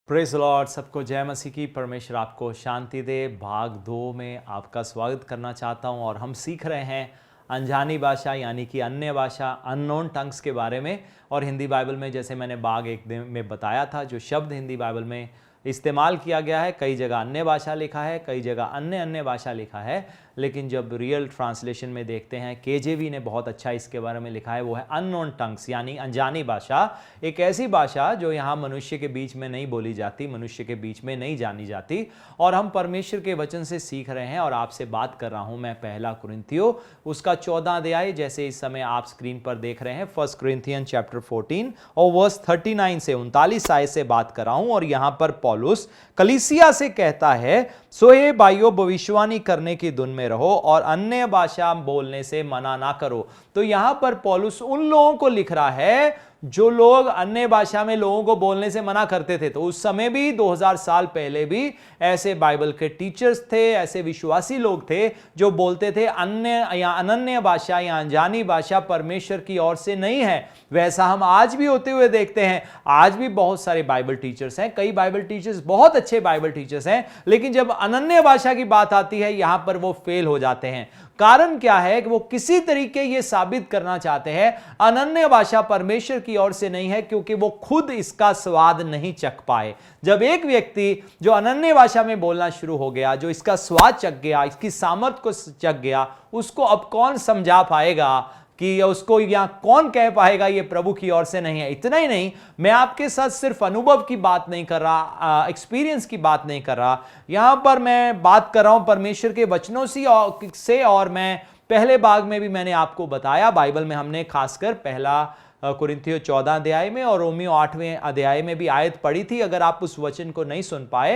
Praise Lord. सबको जय मसीह की। परमेश्वर आपको शांति दे। भाग 2 में आपका स्वागत करना चाहता हूं और हम सीख रहे हैं अनजानी भाषा यानी कि अन्य भाषा, अननोन टंग्स के बारे में। और हिंदी बाइबल में जैसे मैंने भाग 1 में बताया था, जो शब्द हिंदी बाइबल में इस्तेमाल किया गया है, कई जगह अन्य भाषा लिखा है, कई जगह अन्य भाषा लिखा है, लेकिन जब रियल ट्रांसलेशन में देखते हैं, केजेवी ने बहुत अच्छा इसके बारे में लिखा है, वो है अननोन टंग्स यानी अनजानी भाषा। एक ऐसी भाषा जो यहाँ मनुष्य के बीच में नहीं बोली जाती, मनुष्य के बीच में नहीं जानी जाती। और हम परमेश्वर के वचन से सीख रहे हैं और आपसे बात कर रहा हूँ मैं पहला कुरिन्थियों उसका 14 अध्याय, जैसे इस समय आप स्क्रीन पर देख रहे हैं, 1 Corinthians chapter 14 और वर्स 39 से 39 आयत से बात कर रहा हूँ। और यहाँ पर पौलुस कलीसिया से कहता है, सो हे भाइयों, भविष्यवाणी करने की धुन में रहो और अन्य भाषा बोलने से मना ना करो। तो यहां पर पौलुस उन लोगों को लिख रहा है जो लोग अन्य भाषा में लोगों को बोलने से मना करते थे। तो उस समय भी 2000 साल पहले भी ऐसे बाइबल के टीचर्स थे, ऐसे विश्वासी लोग थे जो बोलते थे अन्य या अनन्य भाषा या अनजानी भाषा परमेश्वर की ओर से नहीं है। वैसा हम आज भी होते हुए देखते हैं। आज भी बहुत सारे बाइबल टीचर्स हैं, कई बाइबल टीचर्स बहुत अच्छे बाइबल टीचर्स हैं, लेकिन जब अनन्य भाषा की बात आती है यहां पर वो फेल हो जाते हैं। कारण क्या है कि वो किसी तरीके ये साबित करना चाहते हैं अनन्य भाषा परमेश्वर की ओर से नहीं है, क्योंकि वो खुद इसका स्वाद नहीं चख पाए। जब एक व्यक्ति जो अनन्य भाषा में बोलना शुरू हो गया, जो इसका स्वाद चख गया, इसकी सामर्थ को चख गया, उसको अब कौन समझा पाएगा कि उसको यहां कौन कह पाएगा ये प्रभु की ओर से नहीं है। इतना ही नहीं, मैं आपके साथ सिर्फ अनुभव की बात नहीं कर रहा, एक्सपीरियंस की बात नहीं कर रहा, यहां पर मैं बात कर रहा हूं परमेश्वर के वचनों से। और मैं पहले भाग में भी मैंने आपको बताया, बाइबल में हमने खासकर पहला कुरिन्थियों 14 अध्याय में और रोमियो 8वें अध्याय में भी आयत पढ़ी थी। अगर आप उस वचन को नहीं सुन पाए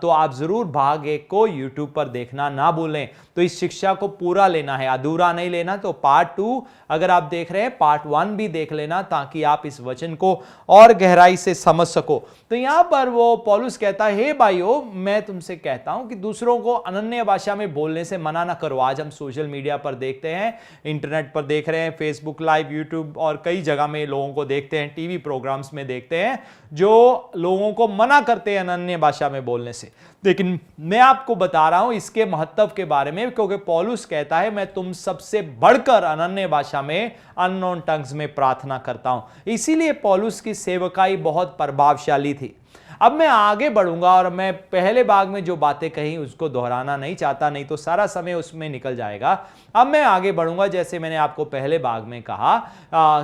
तो आप जरूर भाग 1 को YouTube पर देखना ना भूलें। तो इस शिक्षा को पूरा लेना है, अधूरा नहीं लेना। तो पार्ट 2 अगर आप देख रहे हैं, पार्ट 1 भी देख लेना, ताकि आप इस वचन को और गहराई से समझ सको। तो यहां पर वो पौलुस कहता है, हे भाइयों, मैं तुमसे कहता हूं कि दूसरों को अनन्य भाषा में बोलने से मना ना करो। आज हम सोशल मीडिया पर देखते हैं, इंटरनेट पर देख रहे हैं, फेसबुक लाइव, यूट्यूब और कई जगह में लोगों को देखते हैं, टीवी प्रोग्राम्स में देखते हैं जो लोगों को मना करते हैं अनन्य भाषा में बोलने से। लेकिन मैं आपको बता रहा हूं इसके महत्व के बारे में, क्योंकि पौलुस कहता है, मैं तुम सबसे बढ़कर अनन्य भाषा में, अननोन टंग्स में प्रार्थना करता हूं। इसीलिए पौलुस की सेवकाई बहुत प्रभावशाली थी। अब मैं आगे बढ़ूंगा और मैं पहले भाग में जो बातें कही उसको दोहराना नहीं चाहता, नहीं तो सारा समय उसमें निकल जाएगा। अब मैं आगे बढ़ूंगा, जैसे मैंने आपको पहले भाग में कहा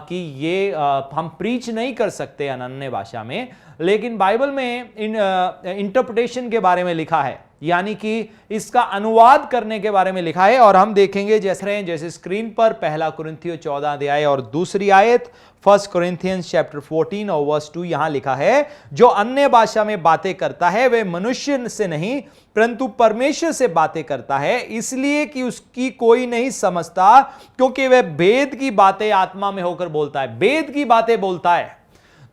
कि ये हम प्रीच नहीं कर सकते अनन्य भाषा में, लेकिन बाइबल में इंटरप्रिटेशन के बारे में लिखा है, यानी कि इसका अनुवाद करने के बारे में लिखा है। और हम देखेंगे जैसे स्क्रीन पर पहला कुरिन्थियों 14 अध्याय और दूसरी आयत 1 Corinthians chapter 14 और वर्स 2 यहां लिखा है, जो अन्य भाषा में बातें करता है वह मनुष्य से नहीं परंतु परमेश्वर से बातें करता है, इसलिए कि उसकी कोई नहीं समझता, क्योंकि वह भेद की बातें आत्मा में होकर बोलता है। भेद की बातें बोलता है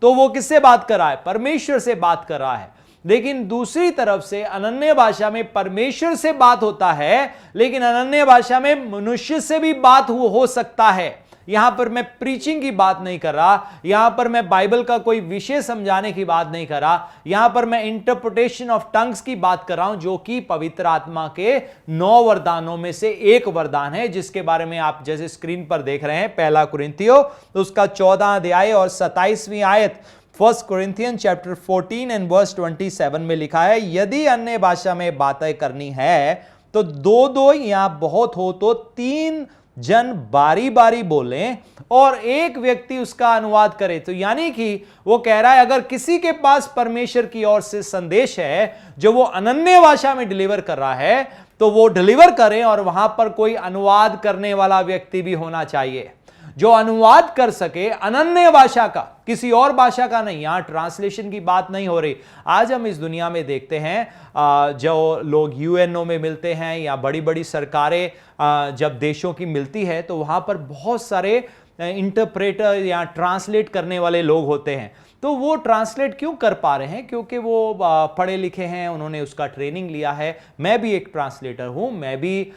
तो वो किससे बात कर रहा है? परमेश्वर से बात कर रहा है। लेकिन दूसरी तरफ से अनन्य भाषा में परमेश्वर से बात होता है, लेकिन अनन्य भाषा में मनुष्य से भी बात हो सकता है। यहां पर मैं प्रीचिंग की बात नहीं कर रहा, यहां पर मैं बाइबल का कोई विषय समझाने की बात नहीं कर रहा, यहां पर मैं इंटरप्रिटेशन ऑफ टंग्स की बात कर रहा हूं, जो कि पवित्र आत्मा के 9 वरदानों में से एक वरदान है, जिसके बारे में आप जैसे स्क्रीन पर देख रहे हैं, पहला कुरिन्थियों उसका 14 अध्याय और 27वीं आयत 1 Corinthians chapter 14 and verse 27 में लिखा है, यदि अन्य भाषा में बातें करनी है तो 2-2 या बहुत हो तो 3 जन बारी बारी बोलें और एक व्यक्ति उसका अनुवाद करे। तो यानी कि वो कह रहा है, अगर किसी के पास परमेश्वर की ओर से संदेश है जो वो अनन्य भाषा में डिलीवर कर रहा है, तो वो डिलीवर करें, और वहां पर कोई अनुवाद करने वाला व्यक्ति भी होना चाहिए जो अनुवाद कर सके अनन्य भाषा का, किसी और भाषा का नहीं। यहां ट्रांसलेशन की बात नहीं हो रही। आज हम इस दुनिया में देखते हैं जो लोग यूएनओ में मिलते हैं या बड़ी बड़ी सरकारें जब देशों की मिलती है, तो वहां पर बहुत सारे इंटरप्रेटर या ट्रांसलेट करने वाले लोग होते हैं। तो वो ट्रांसलेट क्यों कर पा रहे हैं? क्योंकि वो पढ़े लिखे हैं, उन्होंने उसका ट्रेनिंग लिया है। मैं भी एक ट्रांसलेटर हूं, मैं भी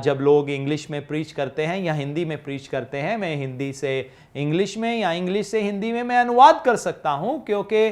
जब लोग इंग्लिश में प्रीच करते हैं या हिंदी में प्रीच करते हैं, मैं हिंदी से इंग्लिश में या इंग्लिश से हिंदी में मैं अनुवाद कर सकता हूं, क्योंकि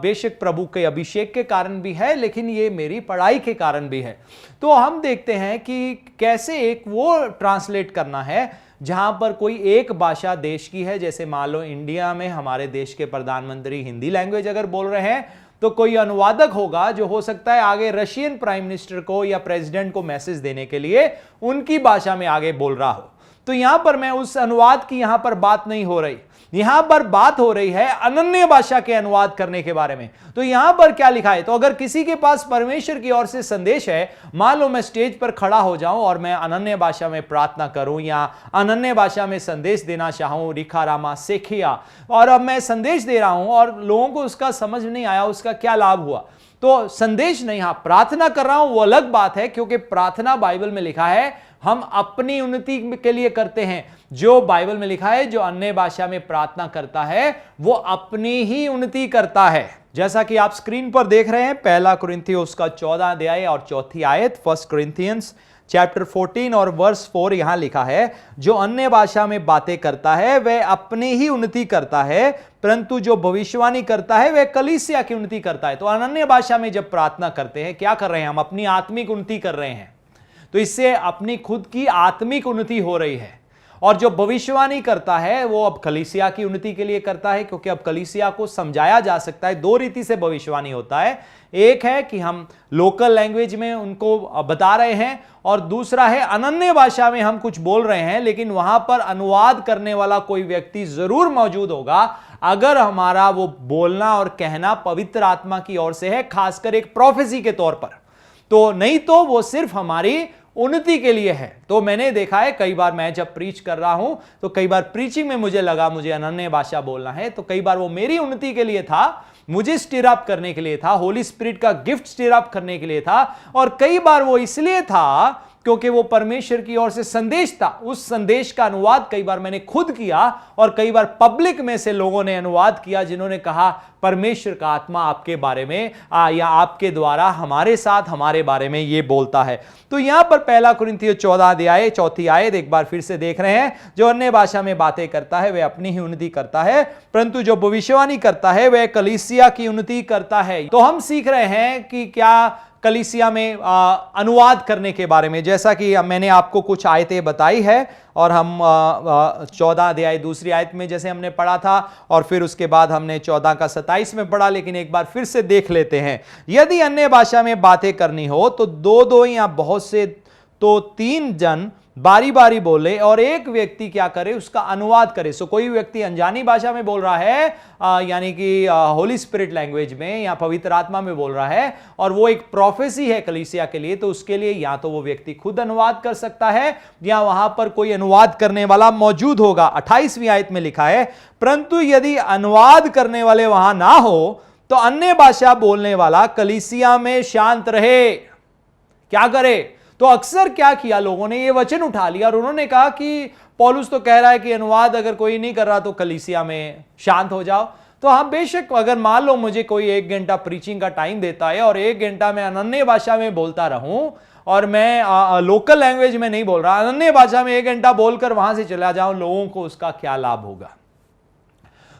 बेशक प्रभु के अभिषेक के कारण भी है, लेकिन ये मेरी पढ़ाई के कारण भी है। तो हम देखते हैं कि कैसे एक वो ट्रांसलेट करना है जहां पर कोई एक भाषा देश की है, जैसे मान लो इंडिया में हमारे देश के प्रधानमंत्री हिंदी लैंग्वेज अगर बोल रहे हैं, तो कोई अनुवादक होगा जो हो सकता है आगे रशियन प्राइम मिनिस्टर को या प्रेसिडेंट को मैसेज देने के लिए उनकी भाषा में आगे बोल रहा हो। तो यहां पर मैं उस अनुवाद की यहां पर बात नहीं हो रही, यहां पर बात हो रही है अनन्य भाषा के अनुवाद करने के बारे में। तो यहां पर क्या लिखा है? तो अगर किसी के पास परमेश्वर की ओर से संदेश है, मान लो मैं स्टेज पर खड़ा हो जाऊं और मैं अनन्य भाषा में प्रार्थना करूं या अनन्य भाषा में संदेश देना चाहूं, रिखा रामा सेखिया, और अब मैं संदेश दे रहा हूं और लोगों को उसका समझ नहीं आया, उसका क्या लाभ हुआ? तो संदेश नहीं, हाँ प्रार्थना कर रहा हूं, वो अलग बात है, क्योंकि प्रार्थना बाइबल में लिखा है हम अपनी उन्नति के लिए करते हैं। जो बाइबल में लिखा है जो अन्य भाषा में प्रार्थना करता है वो अपनी ही उन्नति करता है। जैसा कि आप स्क्रीन पर देख रहे हैं, पहला कुरिन्थियों उसका 14 अध्याय और 4 आयत, 1 Corinthians चैप्टर 14 और वर्स 4 यहां लिखा है, जो अन्य भाषा में बातें करता है वह अपनी ही उन्नति करता है, परंतु जो भविष्यवाणी करता है वह कलीसिया की उन्नति करता है। तो अन्य भाषा में जब प्रार्थना करते हैं, क्या कर रहे हैं? हम अपनी आत्मिक उन्नति कर रहे हैं। तो इससे अपनी खुद की आत्मिक उन्नति हो रही है। और जो भविष्यवाणी करता है वो अब कलीसिया की उन्नति के लिए करता है, क्योंकि अब कलीसिया को समझाया जा सकता है। दो रीति से भविष्यवाणी होता है, एक है कि हम लोकल लैंग्वेज में उनको बता रहे हैं, और दूसरा है अनन्य भाषा में हम कुछ बोल रहे हैं, लेकिन वहां पर अनुवाद करने वाला कोई व्यक्ति जरूर मौजूद होगा अगर हमारा वो बोलना और कहना पवित्र आत्मा की ओर से है, खासकर एक प्रोफेसी के तौर पर। तो नहीं तो वो सिर्फ हमारी उन्नति के लिए है। तो मैंने देखा है कई बार मैं जब प्रीच कर रहा हूं तो कई बार प्रीचिंग में मुझे लगा मुझे अनन्य भाषा बोलना है, तो कई बार वो मेरी उन्नति के लिए था, मुझे स्टिर अप करने के लिए था, होली स्पिरिट का गिफ्ट स्टिर अप करने के लिए था, और कई बार वो इसलिए था क्योंकि वो परमेश्वर की ओर से संदेश था। उस संदेश का अनुवाद कई बार मैंने खुद किया और कई बार पब्लिक में से लोगों ने अनुवाद किया, जिन्होंने कहा परमेश्वर का आत्मा आपके बारे में या आपके द्वारा हमारे साथ हमारे बारे में ये बोलता है। तो यहां पर पहला कुरिन्थियों 14 अध्याय 4 आयत एक बार फिर से देख रहे हैं, जो अन्य भाषा में बातें करता है वह अपनी ही उन्नति करता है, परंतु जो भविष्यवाणी करता है वह कलीसिया की उन्नति करता है। तो हम सीख रहे हैं कि क्या कलीसिया में अनुवाद करने के बारे में, जैसा कि मैंने आपको कुछ आयतें बताई है, और हम 14 अध्याय 2 आयत में जैसे हमने पढ़ा था, और फिर उसके बाद हमने 14 का 27 में पढ़ा, लेकिन एक बार फिर से देख लेते हैं। यदि अन्य भाषा में बातें करनी हो तो 2-2 या बहुत से तो 3 जन बारी बारी बोले और एक व्यक्ति क्या करे, उसका अनुवाद करे। सो कोई व्यक्ति अनजानी भाषा में बोल रहा है, यानी कि होली स्पिरिट लैंग्वेज में या पवित्र आत्मा में बोल रहा है, और वो एक प्रोफेसी है कलीसिया के लिए, तो उसके लिए या तो वो व्यक्ति खुद अनुवाद कर सकता है या वहां पर कोई अनुवाद करने वाला मौजूद होगा। 28वीं आयत में लिखा है, परंतु यदि अनुवाद करने वाले वहां ना हो तो अन्य भाषा बोलने वाला कलीसिया में शांत रहे। क्या करे? तो अक्सर क्या किया लोगों ने, ये वचन उठा लिया और उन्होंने कहा कि पौलुस तो कह रहा है कि अनुवाद अगर कोई नहीं कर रहा तो कलीसिया में शांत हो जाओ। तो हाँ, बेशक अगर मान लो मुझे कोई 1 घंटा प्रीचिंग का टाइम देता है और 1 घंटा मैं अनन्य भाषा में बोलता रहूं, और मैं लोकल लैंग्वेज में नहीं बोल रहा, अनन्य भाषा में 1 घंटा बोलकर वहां से चला जाऊं, लोगों को उसका क्या लाभ होगा?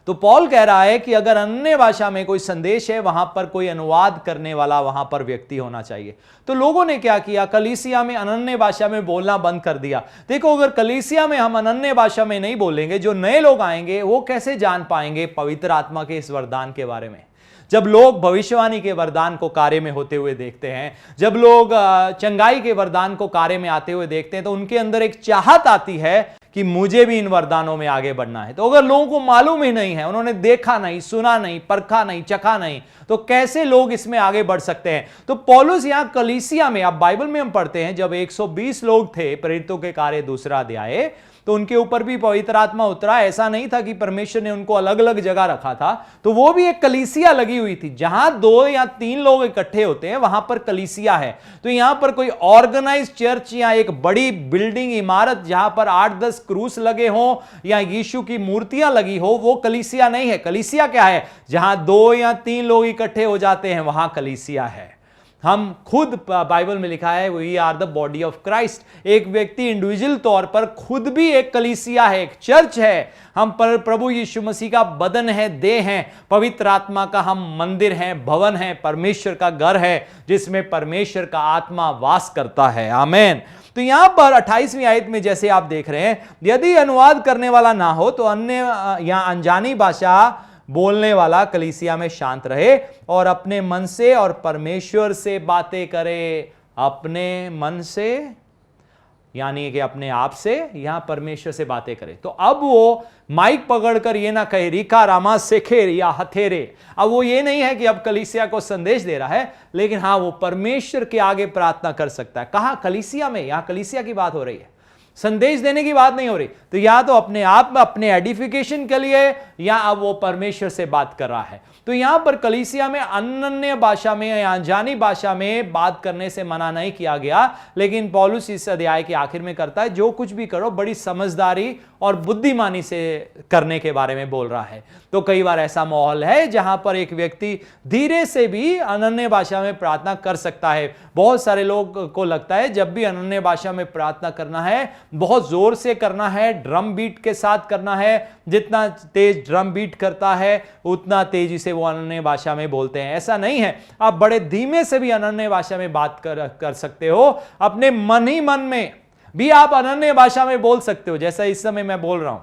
तो पौल कह रहा है कि अगर अन्य भाषा में कोई संदेश है, वहां पर कोई अनुवाद करने वाला वहां पर व्यक्ति होना चाहिए। तो लोगों ने क्या किया, कलीसिया में अनन्य भाषा में बोलना बंद कर दिया। देखो, अगर कलीसिया में हम अनन्य भाषा में नहीं बोलेंगे, जो नए लोग आएंगे वो कैसे जान पाएंगे पवित्र आत्मा के इस वरदान के बारे में? जब लोग भविष्यवाणी के वरदान को कार्य में होते हुए देखते हैं, जब लोग चंगाई के वरदान को कार्य में आते हुए देखते हैं, तो उनके अंदर एक चाहत आती है कि मुझे भी इन वरदानों में आगे बढ़ना है। तो अगर लोगों को मालूम ही नहीं है, उन्होंने देखा नहीं, सुना नहीं, परखा नहीं, चखा नहीं, तो कैसे लोग इसमें आगे बढ़ सकते हैं? तो पौलुस यहां कलीसिया में, अब बाइबल में हम पढ़ते हैं, जब 120 लोग थे प्रेरितों के कार्य 2 अध्याय, तो उनके ऊपर भी पवित्र आत्मा उतरा। ऐसा नहीं था कि परमेश्वर ने उनको अलग अलग जगह रखा था, तो वो भी एक कलीसिया लगी हुई थी। जहां 2 या 3 लोग इकट्ठे होते हैं वहां पर कलीसिया है। तो यहां पर कोई ऑर्गेनाइज चर्च या एक बड़ी बिल्डिंग, इमारत जहां पर 8-10 क्रूस लगे हों या यीशु की मूर्तियां लगी हो, वो कलीसिया नहीं है। कलीसिया क्या है? जहां 2 या 3 लोग इकट्ठे हो जाते हैं, वहां कलीसिया है। हम खुद, बाइबल में लिखा है, we are the body of Christ. एक व्यक्ति इंडिविजुअल तौर पर खुद भी एक कलीसिया है, एक चर्च है। हम पर प्रभु यीशु मसीह का बदन है, देह है, पवित्र आत्मा का हम मंदिर हैं, भवन है, परमेश्वर का घर है, जिसमें परमेश्वर का आत्मा वास करता है। आमीन। तो यहां पर 28वीं आयत में जैसे आप देख रहे हैं, यदि अनुवाद करने वाला ना हो तो अन्य या अनजानी भाषा बोलने वाला कलीसिया में शांत रहे और अपने मन से और परमेश्वर से बातें करे। अपने मन से यानी कि अपने आप से, यहां परमेश्वर से बातें करे। तो अब वो माइक पकड़कर ये ना कहे रिका रामा सेखेर या हथेरे। अब वो ये नहीं है कि अब कलीसिया को संदेश दे रहा है, लेकिन हां, वो परमेश्वर के आगे प्रार्थना कर सकता है। कहां? कलीसिया में। यहां कलीसिया की बात हो रही है, संदेश देने की बात नहीं हो रही। तो या तो अपने आप में, अपने एडिफिकेशन के लिए, या अब वो परमेश्वर से बात कर रहा है। तो यहां पर कलीसिया में अन्य भाषा में या अनजानी भाषा में बात करने से मना नहीं किया गया, लेकिन पौलुस इस अध्याय के आखिर में करता है, जो कुछ भी करो बड़ी समझदारी और बुद्धिमानी से करने के बारे में बोल रहा है। तो कई बार ऐसा माहौल है जहां पर एक व्यक्ति धीरे से भी अनन्य भाषा में प्रार्थना कर सकता है। बहुत सारे लोग को लगता है जब भी अनन्य भाषा में प्रार्थना करना है, बहुत जोर से करना है, ड्रम बीट के साथ करना है। जितना तेज ड्रम बीट करता है उतना तेजी से वो अनन्य भाषा में बोलते हैं। ऐसा नहीं है, आप बड़े धीमे से भी अनन्य भाषा में बात कर सकते हो। अपने मन ही मन में भी आप अनन्य भाषा में बोल सकते हो, जैसा इस समय मैं बोल रहा हूं।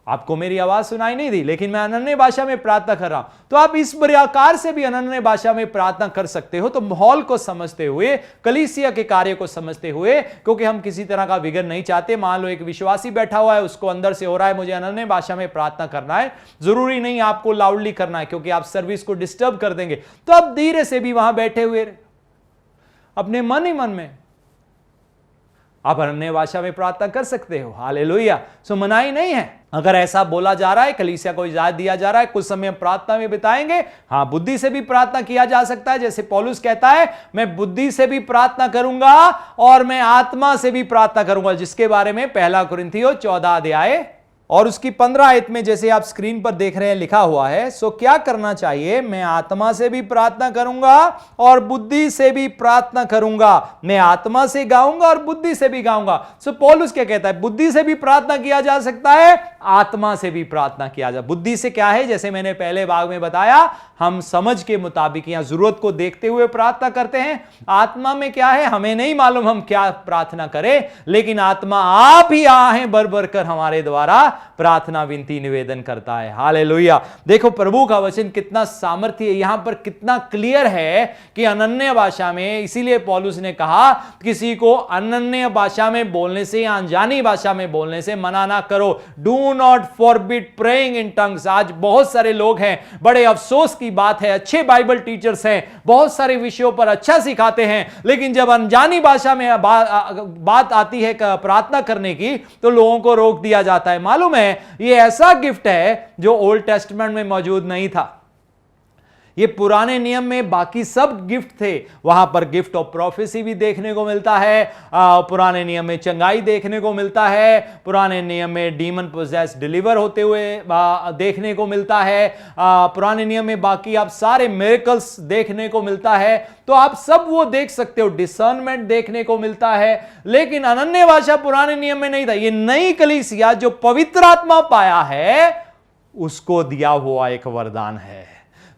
आपको मेरी आवाज सुनाई नहीं दी, लेकिन मैं अनन्य भाषा में प्रार्थना कर रहा हूं। तो आप इस प्रकार से भी अनन्य भाषा में प्रार्थना कर सकते हो। तो माहौल को समझते हुए, कलीसिया के कार्य को समझते हुए, क्योंकि हम किसी तरह का विघ्न नहीं चाहते। मान लो एक विश्वासी बैठा हुआ है, उसको अंदर से हो रहा है मुझे अनन्य भाषा में प्रार्थना करना है, जरूरी नहीं आपको लाउडली करना है, क्योंकि आप सर्विस को डिस्टर्ब कर देंगे। तो आप धीरे से भी वहां बैठे हुए अपने मन ही मन में आप अन्य भाषा में प्रार्थना कर सकते हो। हालेलुया। सो मनाही नहीं है। अगर ऐसा बोला जा रहा है, कलीसिया को इजाजत दिया जा रहा है, कुछ समय प्रार्थना में बिताएंगे, हां, बुद्धि से भी प्रार्थना किया जा सकता है। जैसे पौलुस कहता है, मैं बुद्धि से भी प्रार्थना करूंगा और मैं आत्मा से भी प्रार्थना करूंगा, जिसके बारे में 1 कुरिन्थियों 14 अध्याय और उसकी 15 आयत में जैसे आप स्क्रीन पर देख रहे हैं लिखा हुआ है, सो क्या करना चाहिए? मैं आत्मा से भी प्रार्थना करूंगा और बुद्धि से भी प्रार्थना करूंगा। मैं आत्मा से गाऊंगा और बुद्धि से भी गाऊंगा। सो पौलुस क्या कहता है? बुद्धि से भी प्रार्थना किया जा सकता है, आत्मा से भी प्रार्थना किया जा। बुद्धि से क्या है? जैसे मैंने पहले भाग में बताया, हम समझ के मुताबिक या जरूरत को देखते हुए प्रार्थना करते हैं। आत्मा में क्या है? हमें नहीं मालूम हम क्या प्रार्थना करें, लेकिन आत्मा आप ही आहें भर भर कर हमारे द्वारा प्रार्थना विनती निवेदन करता है। हालेलुया। देखो प्रभु का वचन कितना सामर्थ्य है, यहां पर कितना क्लियर है कि अनन्य भाषा में। इसीलिए पौलुस ने कहा किसी को अनन्य भाषा में बोलने से या अनजानी भाषा में बोलने से मना ना करो। Do not forbid praying in tongues. आज बहुत सारे लोग हैं, बड़े अफसोस की बात है, अच्छे बाइबल टीचर्स हैं, बहुत सारे विषयों पर अच्छा सिखाते हैं, लेकिन जब अनजानी भाषा में बात आती है प्रार्थना करने की, तो लोगों को रोक दिया जाता है। मालूम है, ये ऐसा गिफ्ट है जो ओल्ड टेस्टमेंट में मौजूद नहीं था। ये पुराने नियम में बाकी सब गिफ्ट थे, वहां पर गिफ्ट ऑफ प्रोफेसी भी देखने को मिलता है, पुराने नियम में चंगाई देखने को मिलता है, पुराने नियम में डीमन पोजेस डिलीवर होते हुए देखने को मिलता है, पुराने नियम में बाकी आप सारे मिरेकल्स देखने को मिलता है। तो आप सब वो देख सकते हो, डिसर्नमेंट देखने को मिलता है, लेकिन अनन्य भाषा पुराने नियम में नहीं था। ये नई कलीसिया जो पवित्र आत्मा पाया है, उसको दिया हुआ एक वरदान है।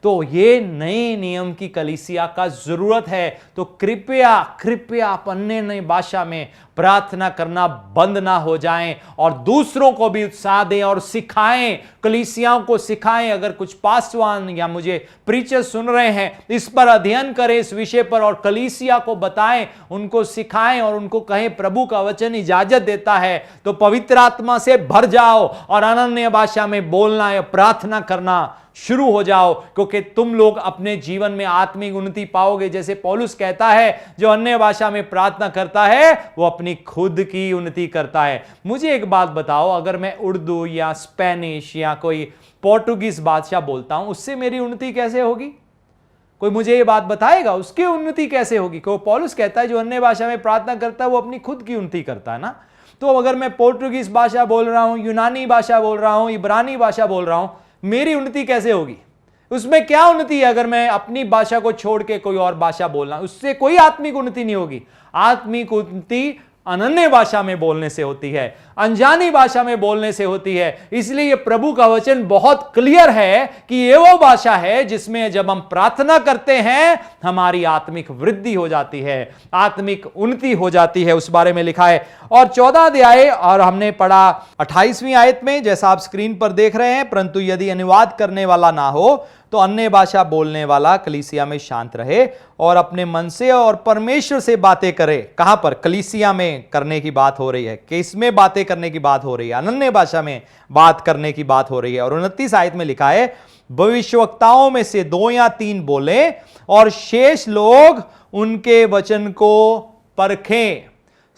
तो ये नए नियम की कलीसिया का जरूरत है। तो कृपया कृपया आप अन्य भाषा में प्रार्थना करना बंद ना हो जाएं और दूसरों को भी उत्साह दें और सिखाएं, कलीसियाओं को सिखाएं। अगर कुछ पास्टवान या मुझे प्रीचर सुन रहे हैं, इस पर अध्ययन करें, इस विषय पर, और कलीसिया को बताएं, उनको सिखाएं और उनको कहें प्रभु का वचन इजाजत देता है तो पवित्र आत्मा से भर जाओ और अनन्य भाषा में बोलना या प्रार्थना करना शुरू हो जाओ, क्योंकि तुम लोग अपने जीवन में आत्मिक उन्नति पाओगे। जैसे पौलुस कहता है, जो अन्य भाषा में प्रार्थना करता है वो अपनी खुद की उन्नति करता है। मुझे एक बात बताओ, अगर मैं उर्दू या स्पेनिश या कोई पोर्टुगीज भाषा बोलता हूं, उससे मेरी उन्नति कैसे होगी? कोई मुझे ये बात बताएगा, उसकी उन्नति कैसे होगी? क्योंकि पौलुस कहता है जो अन्य भाषा में प्रार्थना करता है वो अपनी खुद की उन्नति करता है ना। तो अगर मैं पोर्टुगीज भाषा बोल रहा हूं, यूनानी भाषा बोल रहा हूं, इब्रानी भाषा बोल रहा हूं, मेरी उन्नति कैसे होगी? उसमें क्या उन्नति है अगर मैं अपनी भाषा को छोड़ के कोई और भाषा बोलना? उससे कोई आत्मिक उन्नति नहीं होगी। आत्मिक उन्नति अनन्य भाषा में बोलने से होती है, अनजानी भाषा में बोलने से होती है। इसलिए ये प्रभु का वचन बहुत क्लियर है कि ये वो भाषा है जिसमें जब हम प्रार्थना करते हैं हमारी आत्मिक वृद्धि हो जाती है, आत्मिक उन्नति हो जाती है। उस बारे में लिखा है। और 14 अध्याय और हमने पढ़ा 28वीं आयत में, जैसा आप स्क्रीन पर देख रहे हैं, परंतु यदि अनुवाद करने वाला ना हो तो अन्य भाषा बोलने वाला कलीसिया में शांत रहे और अपने मन से और परमेश्वर से बातें करे। कहां पर? कलीसिया में करने की बात हो रही है, किसमें बातें करने की बात हो रही है? अनन्य भाषा में बात करने की बात हो रही है। और 29 आयत में लिखा है, भविष्यवक्ताओं में से 2 या 3 बोले और शेष लोग उनके वचन को परखें।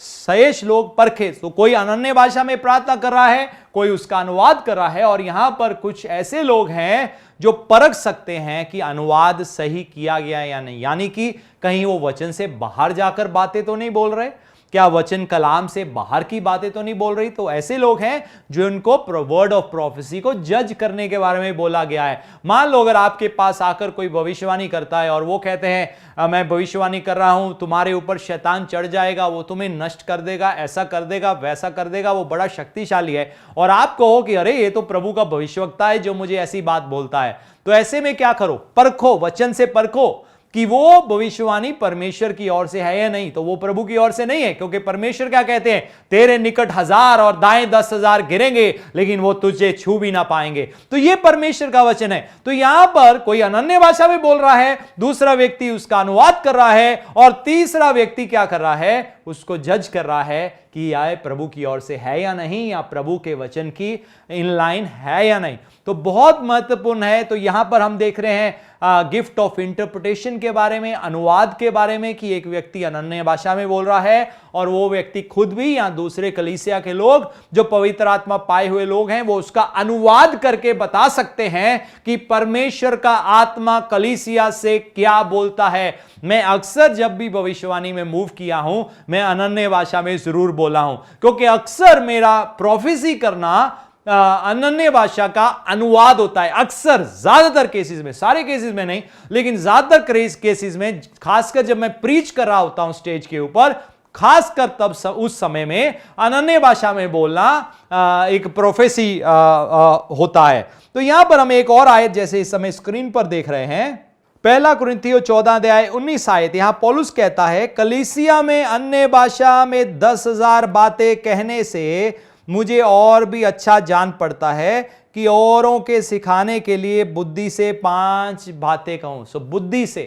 शेष लोग परखे। तो कोई अनन्य भाषा में प्रार्थना कर रहा है, कोई उसका अनुवाद कर रहा है, और यहां पर कुछ ऐसे लोग हैं जो परख सकते हैं कि अनुवाद सही किया गया या नहीं। यानी कि कहीं वो वचन से बाहर जाकर बातें तो नहीं बोल रहे, क्या वचन कलाम से बाहर की बातें तो नहीं बोल रही। तो ऐसे लोग हैं जो इनको वर्ड ऑफ प्रोफेसी को जज करने के बारे में बोला गया है। मान लो अगर आपके पास आकर कोई भविष्यवाणी करता है और वो कहते हैं मैं भविष्यवाणी कर रहा हूं, तुम्हारे ऊपर शैतान चढ़ जाएगा, वो तुम्हें नष्ट कर देगा, ऐसा कर देगा, वैसा कर देगा, वो बड़ा शक्तिशाली है, और आप कहो कि अरे ये तो प्रभु का भविष्यवक्ता है जो मुझे ऐसी बात बोलता है, तो ऐसे में क्या करो? परखो, वचन से परखो कि वो भविष्यवाणी परमेश्वर की ओर से है या नहीं। तो वो प्रभु की ओर से नहीं है, क्योंकि परमेश्वर क्या कहते हैं? तेरे निकट 1000 और दाएं 10,000 गिरेंगे लेकिन वो तुझे छू भी ना पाएंगे। तो ये परमेश्वर का वचन है। तो यहां पर कोई अनन्य भाषा में बोल रहा है, दूसरा व्यक्ति उसका अनुवाद कर रहा है, और तीसरा व्यक्ति क्या कर रहा है? उसको जज कर रहा है कि यह प्रभु की ओर से है या नहीं, या प्रभु के वचन की इनलाइन है या नहीं। तो बहुत महत्वपूर्ण है। तो यहां पर हम देख रहे हैं गिफ्ट ऑफ इंटरप्रिटेशन के बारे में, अनुवाद के बारे में, कि एक व्यक्ति अनन्य भाषा में बोल रहा है और वो व्यक्ति खुद भी या दूसरे कलीसिया के लोग जो पवित्र आत्मा पाए हुए लोग हैं वो उसका अनुवाद करके बता सकते हैं कि परमेश्वर का आत्मा कलीसिया से क्या बोलता है। मैं अक्सर जब भी भविष्यवाणी में मूव किया हूं, मैं अनन्य भाषा में जरूर बोला हूं, क्योंकि अक्सर मेरा प्रोफेसी करना अनन्य भाषा का अनुवाद होता है। अक्सर, ज्यादातर केसेस में, सारे केसेस में नहीं, लेकिन ज्यादातर केसेस में, खासकर जब मैं प्रीच कर रहा होता हूं स्टेज के ऊपर, खासकर तब उस समय में अनन्य भाषा में बोलना एक प्रोफेसी होता है। तो यहां पर हम एक और आयत जैसे इस समय स्क्रीन पर देख रहे हैं, 1 कुरिन्थियों 14 अध्याय 19 आयत, यहां पौलुस कहता है, कलीसिया में अन्य भाषा में 10,000 बातें कहने से मुझे और भी अच्छा जान पड़ता है कि औरों के सिखाने के लिए बुद्धि से 5 बातें कहूं। सो बुद्धि से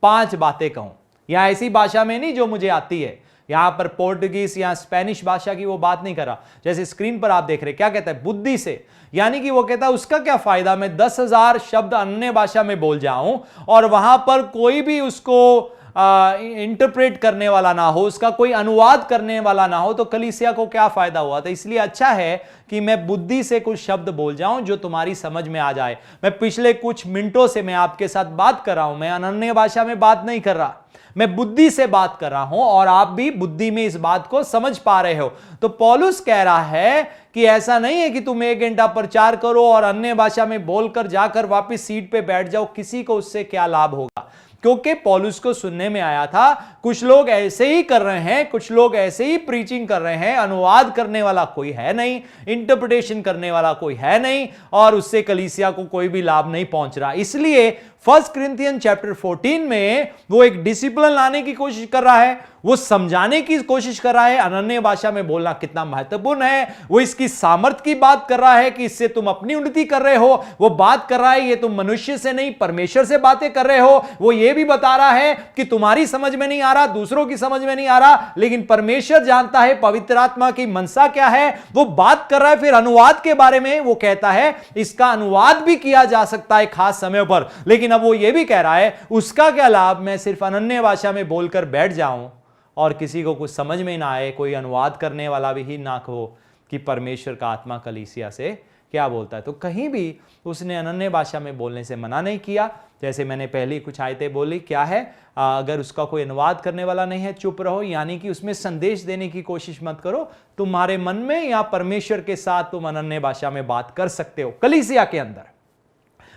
5 बातें कहूं। यहां ऐसी भाषा में नहीं जो मुझे आती है, यहां पर पोर्टुगीज या स्पेनिश भाषा की वो बात नहीं कर रहा। जैसे स्क्रीन पर आप देख रहे, क्या कहता है? बुद्धि से। यानी कि वो कहता है उसका क्या फायदा मैं 10,000 शब्द अन्य भाषा में बोल जाऊं और वहां पर कोई भी उसको इंटरप्रेट करने वाला ना हो, उसका कोई अनुवाद करने वाला ना हो, तो कलीसिया को क्या फायदा हुआ? तो इसलिए अच्छा है कि मैं बुद्धि से कुछ शब्द बोल जाऊं जो तुम्हारी समझ में आ जाए। मैं पिछले कुछ मिनटों से मैं आपके साथ बात कर रहा हूं, मैं अनन्य भाषा में बात नहीं कर रहा, मैं बुद्धि से बात कर रहा हूं, और आप भी बुद्धि में इस बात को समझ पा रहे हो। तो पौलुस कह रहा है कि ऐसा नहीं है कि तुम 1 घंटा प्रचार करो और अन्य भाषा में बोलकर जाकर वापस सीट पे बैठ जाओ, किसी को उससे क्या लाभ होगा। क्योंकि पौलुस को सुनने में आया था कुछ लोग ऐसे ही कर रहे हैं, कुछ लोग ऐसे ही प्रीचिंग कर रहे हैं, अनुवाद करने वाला कोई है नहीं, इंटरप्रिटेशन करने वाला कोई है नहीं, और उससे कलीसिया को कोई भी लाभ नहीं पहुंच रहा। इसलिए 1 कुरिन्थियन चैप्टर 14 में वो एक डिसिप्लिन लाने की कोशिश कर रहा है, वो समझाने की कोशिश कर रहा है अनन्य भाषा में बोलना कितना महत्वपूर्ण है। वो इसकी सामर्थ्य की बात कर रहा है कि इससे तुम अपनी उन्नति कर रहे हो। वो बात कर रहा है ये तुम मनुष्य से नहीं परमेश्वर से बातें कर रहे हो। वो ये भी बता रहा है कि तुम्हारी समझ में नहीं आ रहा, दूसरों की समझ में नहीं आ रहा, लेकिन परमेश्वर जानता है पवित्र आत्मा की मनसा क्या है। वो बात कर रहा है। फिर अनुवाद के बारे में वो कहता है इसका अनुवाद भी किया जा सकता है खास समय पर, लेकिन अब वो ये भी कह रहा है उसका क्या लाभ मैं सिर्फ अनन्य भाषा में बोलकर बैठ जाऊं और किसी को कुछ समझ में ना आए, कोई अनुवाद करने वाला भी ही ना हो कि परमेश्वर का आत्मा कलीसिया से क्या बोलता है। तो कहीं भी उसने अनन्य भाषा में बोलने से मना नहीं किया। जैसे मैंने पहले कुछ आयतें बोली, क्या है, अगर उसका कोई अनुवाद करने वाला नहीं है चुप रहो, यानी कि उसमें संदेश देने की कोशिश मत करो। तुम्हारे मन में या परमेश्वर के साथ तुम अनन्य भाषा में बात कर सकते हो, कलीसिया के अंदर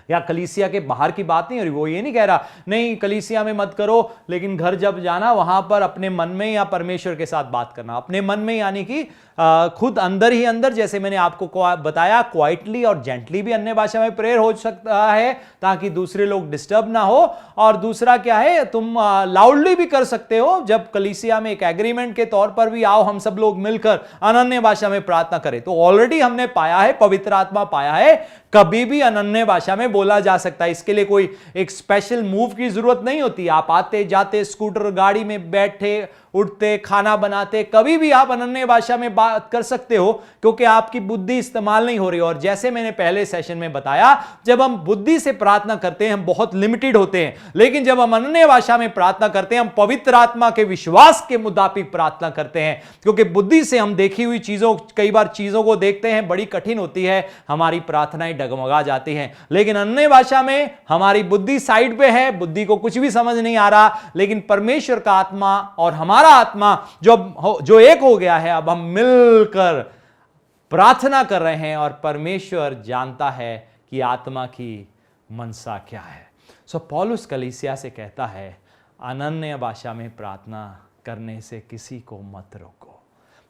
या कलीसिया के बाहर की बात नहीं हो रही। वो ये नहीं कह रहा नहीं कलीसिया में मत करो, लेकिन घर जब जाना वहां पर अपने मन में या परमेश्वर के साथ बात करना। अपने मन में यानी कि खुद अंदर ही अंदर, जैसे मैंने आपको बताया, क्वाइटली और जेंटली भी अन्य भाषा में प्रेयर हो सकता है ताकि दूसरे लोग डिस्टर्ब ना हो। और दूसरा क्या है, तुम लाउडली भी कर सकते हो। जब कलीसिया में एक एग्रीमेंट के तौर पर भी आओ हम सब लोग मिलकर अनन्य भाषा में प्रार्थना करें, तो ऑलरेडी हमने पाया है, पवित्र आत्मा पाया है, कभी भी अनन्य भाषा में बोला जा सकता है। इसके लिए कोई एक स्पेशल मूव की जरूरत नहीं होती। आप आते जाते, स्कूटर गाड़ी में बैठे उठते, खाना बनाते, कभी भी आप अनन्य भाषा में बात कर सकते हो, क्योंकि आपकी बुद्धि इस्तेमाल नहीं हो रही। और जैसे मैंने पहले सेशन में बताया, जब हम बुद्धि से प्रार्थना करते हैं हम बहुत लिमिटेड होते हैं, लेकिन जब हम अनन्य भाषा में प्रार्थना करते हैं हम पवित्र आत्मा के विश्वास के मुताबिक प्रार्थना करते हैं। क्योंकि बुद्धि से हम देखी हुई चीजों, कई बार चीजों को देखते हैं, बड़ी कठिन होती है, हमारी प्रार्थनाएं डगमगा जाती हैं। लेकिन अन्य भाषा में हमारी बुद्धि साइड पे है, बुद्धि को कुछ भी समझ नहीं आ रहा, लेकिन परमेश्वर का आत्मा और हमारा आत्मा जो एक हो गया है, अब हम मिलकर प्रार्थना कर रहे हैं और परमेश्वर जानता है कि आत्मा की मनसा क्या है। सो पौलुस कलीसिया से कहता है अनन्य भाषा में प्रार्थना करने से किसी को मत रोको।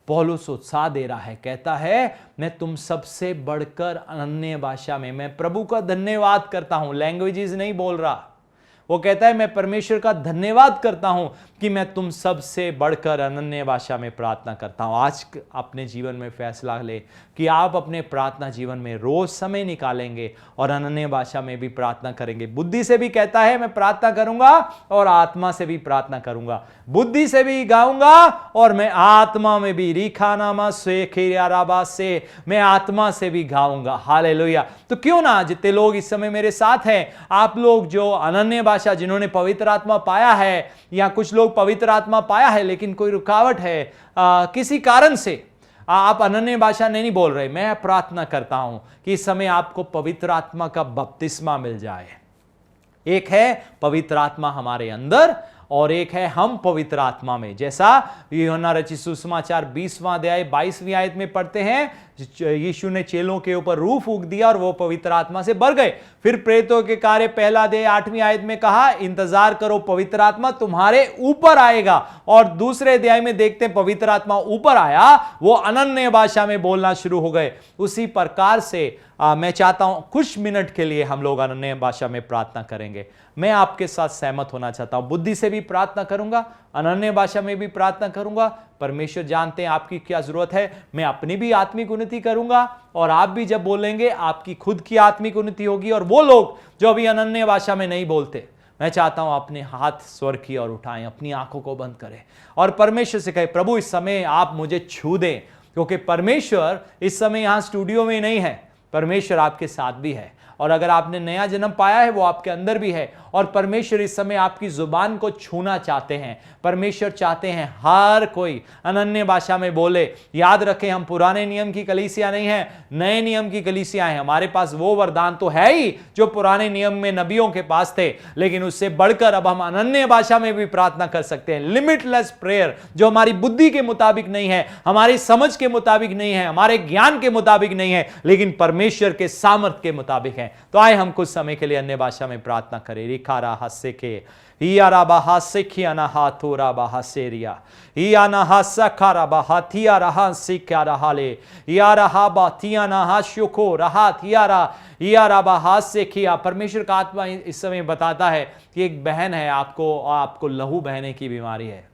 पौलुस उत्साह दे रहा है, कहता है मैं तुम सबसे बढ़कर अनन्य भाषा में, मैं प्रभु का धन्यवाद करता हूं, लैंग्वेजेस नहीं बोल रहा। वो कहता है मैं परमेश्वर का धन्यवाद करता हूं कि मैं तुम सबसे बढ़कर अनन्य भाषा में प्रार्थना करता हूं। आज अपने जीवन में फैसला ले कि आप अपने प्रार्थना जीवन में रोज समय निकालेंगे और अनन्य भाषा में भी प्रार्थना करेंगे। बुद्धि से भी कहता है मैं प्रार्थना करूंगा और आत्मा से भी प्रार्थना करूंगा, बुद्धि से भी गाऊंगा और मैं आत्मा में भी, रीखानामा से खेराबा से, मैं आत्मा से भी गाऊंगा। हालेलुया। तो क्यों ना, जितने लोग इस समय मेरे साथ हैं, आप लोग जो अनन्य भाषा, जिन्होंने पवित्र आत्मा पाया है, या कुछ लोग पवित्र आत्मा पाया है लेकिन कोई रुकावट है, किसी कारण से आप अनन्य भाषा नहीं बोल रहे, मैं प्रार्थना करता हूं कि इस समय आपको पवित्र आत्मा का बपतिस्मा मिल जाए। एक है पवित्र आत्मा हमारे अंदर और एक है हम पवित्र आत्मा में। जैसा यूहन्ना रचित सुसमाचार 20वां अध्याय 22वीं आयत में पढ़ते हैं, यीशु ने चेलों के ऊपर रूह फूंक दिया और वो पवित्र आत्मा से भर गए। फिर प्रेरितों के कार्य 1 अध्याय 8वीं आयत में कहा इंतजार करो, पवित्र आत्मा तुम्हारे ऊपर आएगा। और दूसरे अध्याय में देखते हैं पवित्र आत्मा ऊपर आया, वो अनन्य भाषा में बोलना शुरू हो गए। उसी प्रकार से मैं चाहता हूं कुछ मिनट के लिए हम लोग अनन्य भाषा में प्रार्थना करेंगे। मैं आपके साथ सहमत होना चाहता हूं, बुद्धि से भी प्रार्थना करूंगा, अनन्य भाषा में भी प्रार्थना करूंगा। परमेश्वर जानते हैं आपकी क्या जरूरत है। मैं अपनी भी आत्मिक उन्नति करूंगा और आप भी जब बोलेंगे आपकी खुद की आत्मिक उन्नति होगी। और वो लोग जो अभी अनन्य भाषा में नहीं बोलते, मैं चाहता हूं अपने हाथ स्वर की ओर उठाएं, अपनी आंखों को बंद करें और परमेश्वर से कहें प्रभु इस समय आप मुझे छू दें। क्योंकि परमेश्वर इस समय यहां स्टूडियो में नहीं है, परमेश्वर आपके साथ भी है। और अगर आपने नया जन्म पाया है वो आपके अंदर भी है। और परमेश्वर इस समय आपकी जुबान को छूना चाहते हैं। परमेश्वर चाहते हैं हर कोई अनन्य भाषा में बोले। याद रखें हम पुराने नियम की कलीसिया नहीं है, नए नियम की कलीसिया है। हमारे पास वो वरदान तो है ही जो पुराने नियम में नबियों के पास थे, लेकिन उससे बढ़कर अब हम अनन्य भाषा में भी प्रार्थना कर सकते हैं। लिमिटलेस प्रेयर जो हमारी बुद्धि के मुताबिक नहीं है, हमारी समझ के मुताबिक नहीं है, हमारे ज्ञान के मुताबिक नहीं है, लेकिन परमेश्वर के सामर्थ्य के मुताबिक है। तो आए हम कुछ समय के लिए अन्य भाषा में प्रार्थना करें। रिखारा हस्सेके हियारा बहासेखियाना हाथोरा बहासेरिया हियाना हसखारा बहाथिया रहा सिक्का रहाले यारा हा बाथियाना हाशुको रहा थियारा हियारा बहासेखिया। परमेश्वर का आत्मा इस समय बताता है कि एक बहन है, आपको लहू बहने की बीमारी है।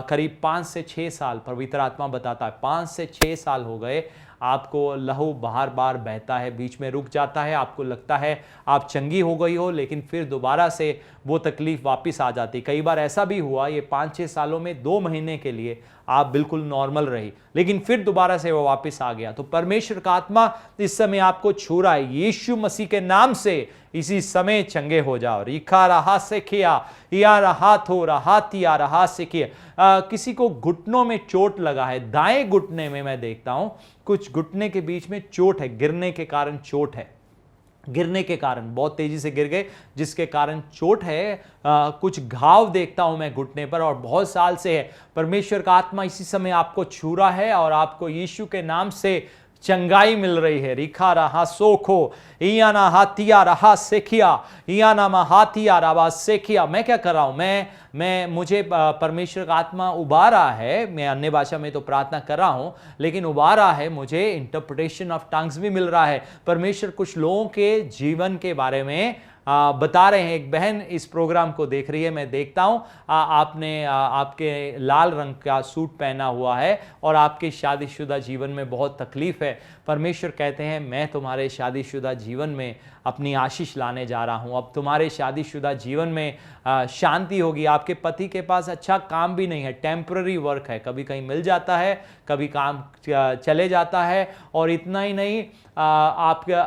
करीब 5 से 6 साल, पवित्र आत्मा बताता है 5 से 6 साल हो गए आपको लहू बार बार बहता है, बीच में रुक जाता है, आपको लगता है आप चंगी हो गई हो, लेकिन फिर दोबारा से वो तकलीफ वापस आ जाती। कई बार ऐसा भी हुआ ये 5-6 सालों में 2 महीने के लिए आप बिल्कुल नॉर्मल रही, लेकिन फिर दोबारा से वो वापस आ गया। तो परमेश्वर का आत्मा इस समय आपको छू रहा है। यीशु मसीह के नाम से इसी समय चंगे हो जाओ। रिखा रहा से किया या रहा थो रहा तिया रहा से किया। किसी को घुटनों में चोट लगा है, दाएं घुटने में मैं देखता हूं कुछ कुछ घुटने के बीच में चोट है, गिरने के कारण चोट है, गिरने के कारण बहुत तेजी से गिर गए जिसके कारण चोट है। कुछ घाव देखता हूं मैं घुटने पर और बहुत साल से है। परमेश्वर का आत्मा इसी समय आपको छू रहा है और आपको यीशु के नाम से चंगाई मिल रही है। रिखा रहा सोखो इयाना हाथिया रहा सेखिया इयाना मा हाथिया रहा सेखिया। मैं क्या कर रहा हूं? मैं मुझे परमेश्वर का आत्मा उबारा है। मैं अन्य भाषा में तो प्रार्थना कर रहा हूं, लेकिन उबारा है, मुझे इंटरप्रिटेशन ऑफ टंग्स भी मिल रहा है। परमेश्वर कुछ लोगों के जीवन के बारे में बता रहे हैं। एक बहन इस प्रोग्राम को देख रही है, मैं देखता हूं आपने आपके लाल रंग का सूट पहना हुआ है और आपके शादीशुदा जीवन में बहुत तकलीफ है। परमेश्वर कहते हैं मैं तुम्हारे शादीशुदा जीवन में अपनी आशीष लाने जा रहा हूं। अब तुम्हारे शादीशुदा जीवन में शांति होगी। आपके पति के पास अच्छा काम भी नहीं है, टेम्पररी वर्क है, कभी कहीं मिल जाता है, कभी काम चले जाता है। और इतना ही नहीं, आपका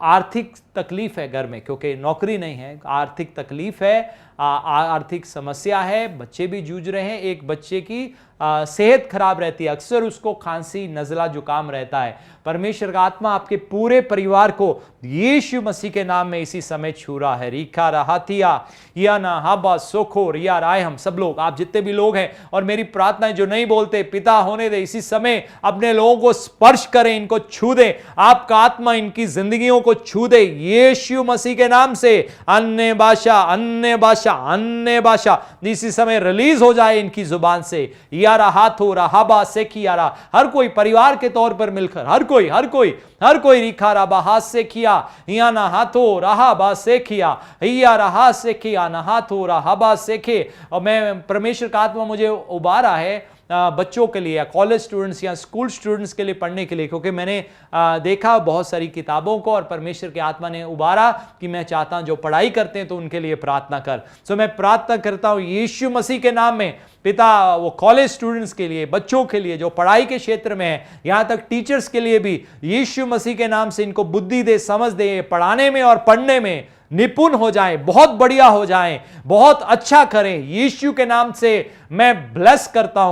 आर्थिक तकलीफ है घर में, क्योंकि नौकरी नहीं है, आर्थिक तकलीफ है, आर्थिक समस्या है, बच्चे भी जूझ रहे हैं। एक बच्चे की सेहत खराब रहती है, अक्सर उसको खांसी नज़ला जुकाम रहता है। परमेश्वर का आत्मा आपके पूरे परिवार को यीशु मसीह के नाम में इसी समय छू रहा है। रीखा रहातिया या ना हाबा सोखो रिया राय, हम सब लोग, आप जितने भी लोग हैं, और मेरी प्रार्थना है जो नहीं बोलते, पिता होने दे, इसी समय अपने लोगों को स्पर्श करें, इनको छू दे, आपका आत्मा इनकी जिंदगियों को छू दे यीशु मसीह के नाम से। अन्य भाषा अन्य भाषा अन्य भाषा इसी समय रिलीज हो जाए इनकी जुबान से। यारा हाथो रहाबा सेखियारा, हर कोई परिवार के तौर पर मिलकर, हर कोई रिखा राबा हाथ से किया या ना हाथो रहाबा से किया या रहा से किया ना हाथो रहाबा सेखे। और मैं परमेश्वर का आत्मा मुझे उबारा है बच्चों के लिए या कॉलेज स्टूडेंट्स या स्कूल स्टूडेंट्स के लिए पढ़ने के लिए, क्योंकि मैंने देखा बहुत सारी किताबों को और परमेश्वर के आत्मा ने उबारा कि मैं चाहता हूं जो पढ़ाई करते हैं तो उनके लिए प्रार्थना कर। सो मैं प्रार्थना करता हूं यीशु मसीह के नाम में, पिता, वो कॉलेज स्टूडेंट्स के लिए, बच्चों के लिए जो पढ़ाई के क्षेत्र में है, यहां तक टीचर्स के लिए भी, यीशु मसीह के नाम से इनको बुद्धि दे, समझ दे, पढ़ाने में और पढ़ने में निपुण हो जाएं, बहुत बढ़िया हो जाएं, बहुत अच्छा करें। यीशु के नाम से मैं ब्लेस करता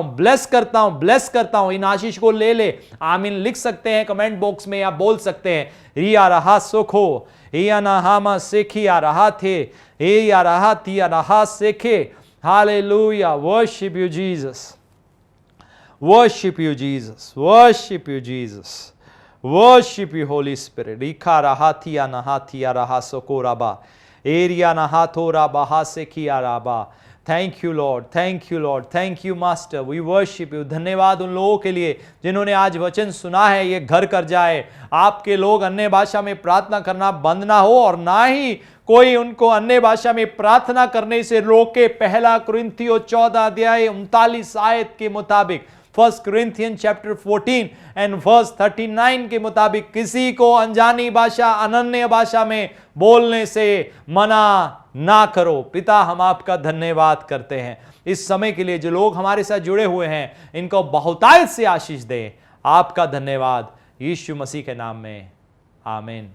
हूं। इन आशीष को ले आमीन लिख सकते हैं कमेंट बॉक्स में या बोल सकते हैं। रिया रहा सुखो या ना हामा सेखिया रहा थे ए या रहा तिया रहा सेखे। Hallelujah, worship you Jesus, worship you Jesus, worship you Jesus, worship you Holy Spirit. Rika rahatia nahatia raha sokoraba area nahatora bahase kiaraba. Thank you Lord, thank you Lord, thank you Master, we worship you. धन्यवाद उन लोगों के लिए जिन्होंने आज वचन सुना है, ये घर कर जाए। आपके लोग अन्य भाषा में प्रार्थना करना बंद ना हो और ना ही कोई उनको अन्य भाषा में प्रार्थना करने से रोके। पहला कुरिन्थियों 14 अध्याय 39 आयत के मुताबिक, 1 Corinthians chapter 14 and verse 39 के मुताबिक किसी को अनजानी भाषा, अनन्य भाषा में बोलने से मना ना करो। पिता, हम आपका धन्यवाद करते हैं इस समय के लिए। जो लोग हमारे साथ जुड़े हुए हैं, इनको बहुतायत से आशीष दें। आपका धन्यवाद यीशु मसीह के नाम में, आमीन।